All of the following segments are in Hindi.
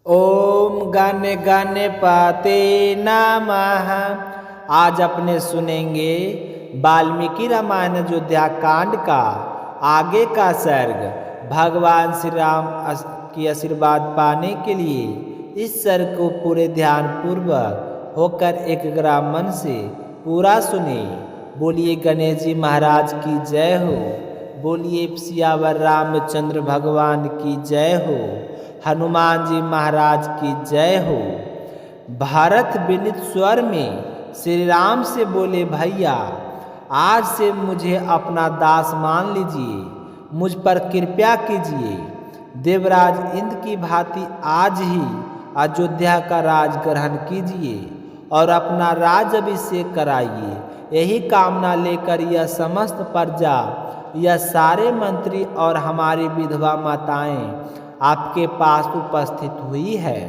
ओम गणपते नमः। आज अपने सुनेंगे वाल्मीकि रामायण अयोध्या कांड का आगे का सर्ग। भगवान श्री राम की आशीर्वाद पाने के लिए इस सर्ग को पूरे ध्यान पूर्वक होकर एकाग्र मन से पूरा सुने। बोलिए गणेश जी महाराज की जय हो। बोलिए सियावर रामचंद्र भगवान की जय हो। हनुमान जी महाराज की जय हो। भारत विनीत स्वर में श्री राम से बोले, भैया आज से मुझे अपना दास मान लीजिए, मुझ पर कृपा कीजिए। देवराज इंद्र की भांति आज ही अयोध्या का राज ग्रहण कीजिए और अपना राज अभिषेक कराइए। यही कामना लेकर यह समस्त प्रजा, यह सारे मंत्री और हमारी विधवा माताएं आपके पास उपस्थित हुई है।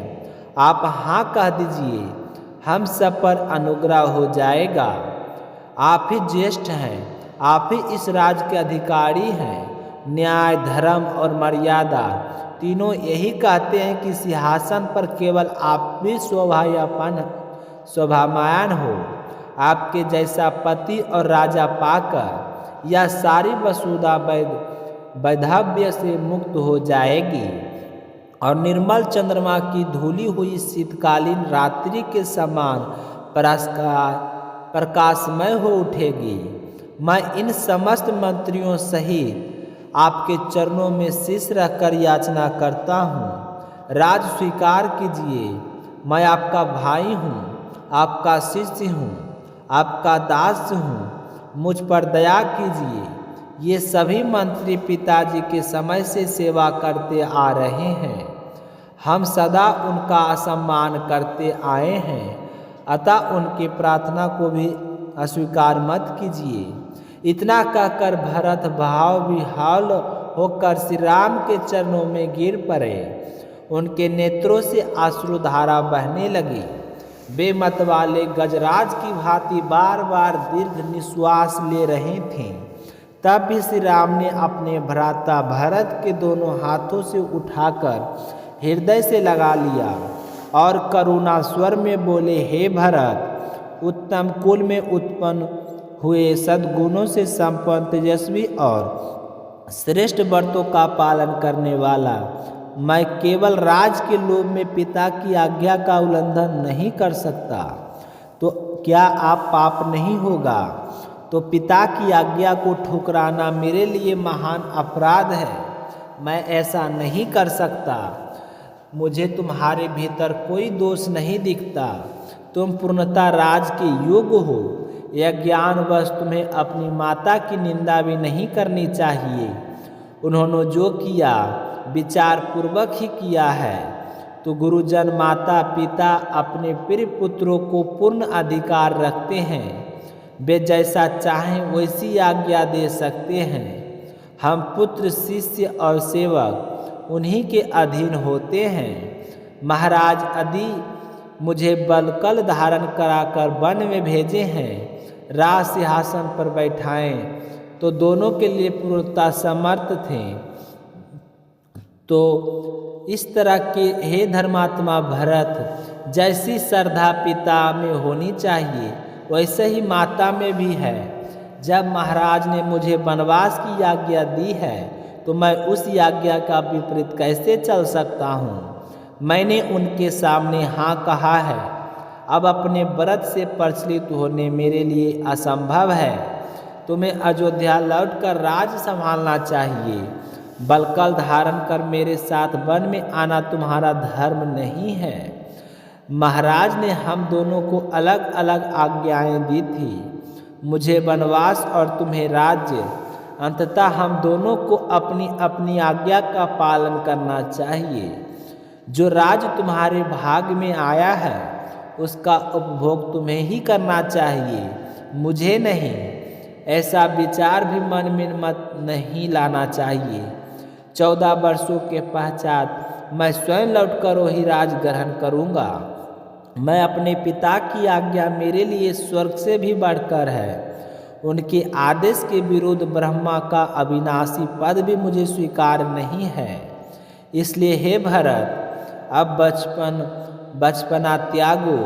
आप हाँ कह दीजिए, हम सब पर अनुग्रह हो जाएगा। आप ही ज्येष्ठ हैं, आप ही इस राज के अधिकारी हैं। न्याय, धर्म और मर्यादा तीनों यही कहते हैं कि सिंहासन पर केवल आप भी शोभामायन हो। आपके जैसा पति और राजा पाकर यह सारी वसुधा वैधव्य से मुक्त हो जाएगी और निर्मल चंद्रमा की धुली हुई शीतकालीन रात्रि के समान प्रकाशमय हो उठेगी। मैं इन समस्त मंत्रियों सहित आपके चरणों में शीश रखकर याचना करता हूँ, राज स्वीकार कीजिए। मैं आपका भाई हूँ, आपका शिष्य हूँ, आपका दास हूँ, मुझ पर दया कीजिए। ये सभी मंत्री पिताजी के समय से सेवा करते आ रहे हैं, हम सदा उनका असम्मान करते आए हैं, अतः उनकी प्रार्थना को भी अस्वीकार मत कीजिए। इतना कहकर भरत भाव विह्वल होकर श्री राम के चरणों में गिर पड़े। उनके नेत्रों से अश्रुधारा बहने लगी। वे मत वाले गजराज की भांति बार बार दीर्घ निश्वास ले रहे थे। तब भी श्री राम ने अपने भ्राता भरत के दोनों हाथों से उठाकर हृदय से लगा लिया और करुणा स्वर में बोले, हे भरत, उत्तम कुल में उत्पन्न हुए, सद्गुणों से संपन्न, तेजस्वी और श्रेष्ठ व्रतों का पालन करने वाला, मैं केवल राज के लोभ में पिता की आज्ञा का उल्लंघन नहीं कर सकता। तो क्या आप पाप नहीं होगा? तो पिता की आज्ञा को ठुकराना मेरे लिए महान अपराध है। मैं ऐसा नहीं कर सकता। मुझे तुम्हारे भीतर कोई दोष नहीं दिखता। तुम पूर्णतः राज के योग्य हो। यह ज्ञानवश तुम्हें अपनी माता की निंदा भी नहीं करनी चाहिए। उन्होंने जो किया विचार पूर्वक ही किया है। तो गुरुजन, माता पिता अपने प्रिय पुत्रों को पूर्ण अधिकार रखते हैं। वे जैसा चाहें वैसी आज्ञा दे सकते हैं। हम पुत्र, शिष्य और सेवक उन्हीं के अधीन होते हैं। महाराज यदि मुझे बलकल धारण कराकर वन में भेजे हैं, राज सिंहासन पर बैठाएं, तो दोनों के लिए पूर्णतः समर्थ थे। तो इस तरह के हे धर्मात्मा भरत, जैसी श्रद्धा पिता में होनी चाहिए वैसे ही माता में भी है। जब महाराज ने मुझे वनवास की आज्ञा दी है, तो मैं उस आज्ञा का विपरीत कैसे चल सकता हूँ? मैंने उनके सामने हाँ कहा है। अब अपने व्रत से प्रचलित होने मेरे लिए असंभव है। तुम्हें अयोध्या लौटकर राज संभालना चाहिए। बलकल धारण कर मेरे साथ वन में आना तुम्हारा धर्म नहीं है। महाराज ने हम दोनों को अलग अलग आज्ञाएं दी थी, मुझे वनवास और तुम्हें राज्य। अंततः हम दोनों को अपनी अपनी आज्ञा का पालन करना चाहिए। जो राज तुम्हारे भाग में आया है उसका उपभोग तुम्हें ही करना चाहिए, मुझे नहीं। ऐसा विचार भी मन में मत नहीं लाना चाहिए। 14 वर्षों के पश्चात मैं स्वयं लौटकर वही राज ग्रहण करूँगा। मैं अपने पिता की आज्ञा मेरे लिए स्वर्ग से भी बढ़कर है। उनके आदेश के विरुद्ध ब्रह्मा का अविनाशी पद भी मुझे स्वीकार नहीं है। इसलिए हे भरत, अब बचपना त्यागो,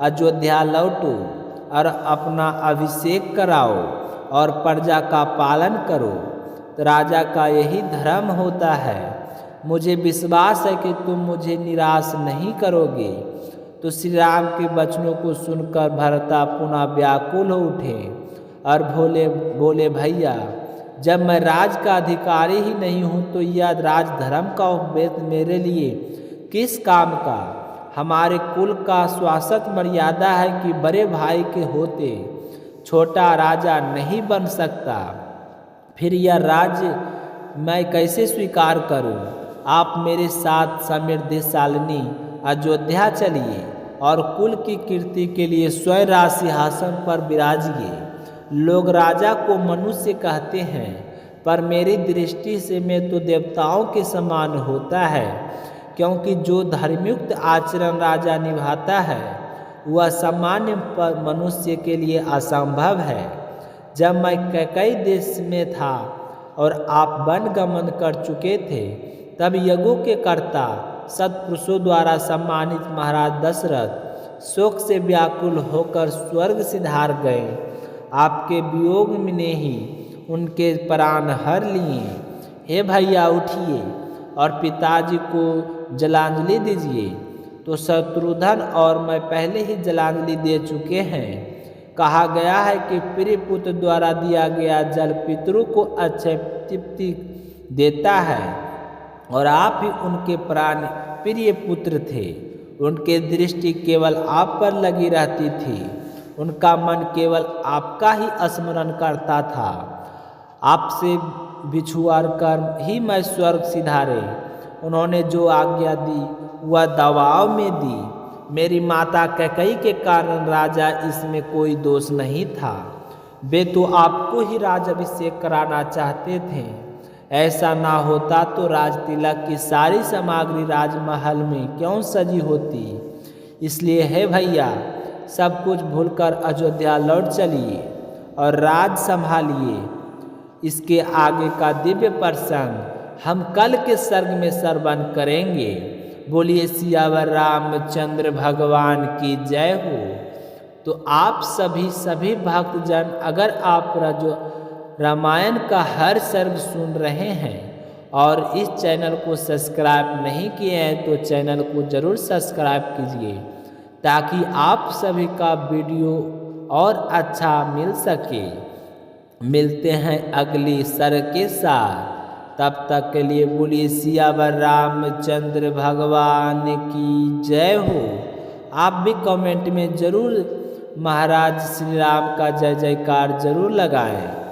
अयोध्या लौटो और अपना अभिषेक कराओ और प्रजा का पालन करो। तो राजा का यही धर्म होता है। मुझे विश्वास है कि तुम मुझे निराश नहीं करोगे। तो श्री राम के वचनों को सुनकर भरता पुनः व्याकुल हो उठे और बोले भैया, जब मैं राज का अधिकारी ही नहीं हूँ तो यह राजधर्म का उपदेश मेरे लिए किस काम का। हमारे कुल का शाश्वत मर्यादा है कि बड़े भाई के होते छोटा राजा नहीं बन सकता। फिर यह राज्य मैं कैसे स्वीकार करूं? आप मेरे साथ समृद्धिशालिनी अयोध्या चलिए और कुल की कीर्ति के लिए स्वयं राज सिंहासन पर विराजिए। लोग राजा को मनुष्य कहते हैं, पर मेरी दृष्टि से मैं तो देवताओं के समान होता है, क्योंकि जो धर्मयुक्त आचरण राजा निभाता है वह सामान्य मनुष्य के लिए असंभव है। जब मैं कैकई देश में था और आप वन गमन कर चुके थे, तब यज्ञों के कर्ता सत्पुरुषों द्वारा सम्मानित महाराज दशरथ शोक से व्याकुल होकर स्वर्ग सिधार गए। आपके वियोग ने ही उनके प्राण हर लिए। हे भैया उठिए और पिताजी को जलांजलि दीजिए। तो शत्रुघ्न और मैं पहले ही जलांजलि दे चुके हैं। कहा गया है कि प्रिय पुत्र द्वारा दिया गया जल पितरों को अच्छे तृप्ति देता है, और आप ही उनके प्राण प्रिय पुत्र थे। उनकी दृष्टि केवल आप पर लगी रहती थी। उनका मन केवल आपका ही स्मरण करता था। आपसे बिछुआर कर ही मैं स्वर्ग सिधारे। उन्होंने जो आज्ञा दी वह दबाव में दी। मेरी माता कैकई के कारण राजा इसमें कोई दोष नहीं था। वे तो आपको ही राजाभिषेक कराना चाहते थे। ऐसा ना होता तो राजतिलक की सारी सामग्री राजमहल में क्यों सजी होती। इसलिए है भैया, सब कुछ भूलकर अयोध्या लौट चलिए और राज संभालिए। इसके आगे का दिव्य प्रसंग हम कल के सर्ग में श्रवण करेंगे। बोलिए सियावर रामचंद्र भगवान की जय हो। तो आप सभी भक्तजन, अगर आप रामायण का हर सर्ग सुन रहे हैं और इस चैनल को सब्सक्राइब नहीं किए हैं तो चैनल को ज़रूर सब्सक्राइब कीजिए, ताकि आप सभी का वीडियो और अच्छा मिल सके। मिलते हैं अगली सर्ग के साथ। तब तक के लिए बोलिए सियावर रामचंद्र भगवान की जय हो। आप भी कमेंट में ज़रूर महाराज श्री राम का जय जयकार जरूर लगाएं।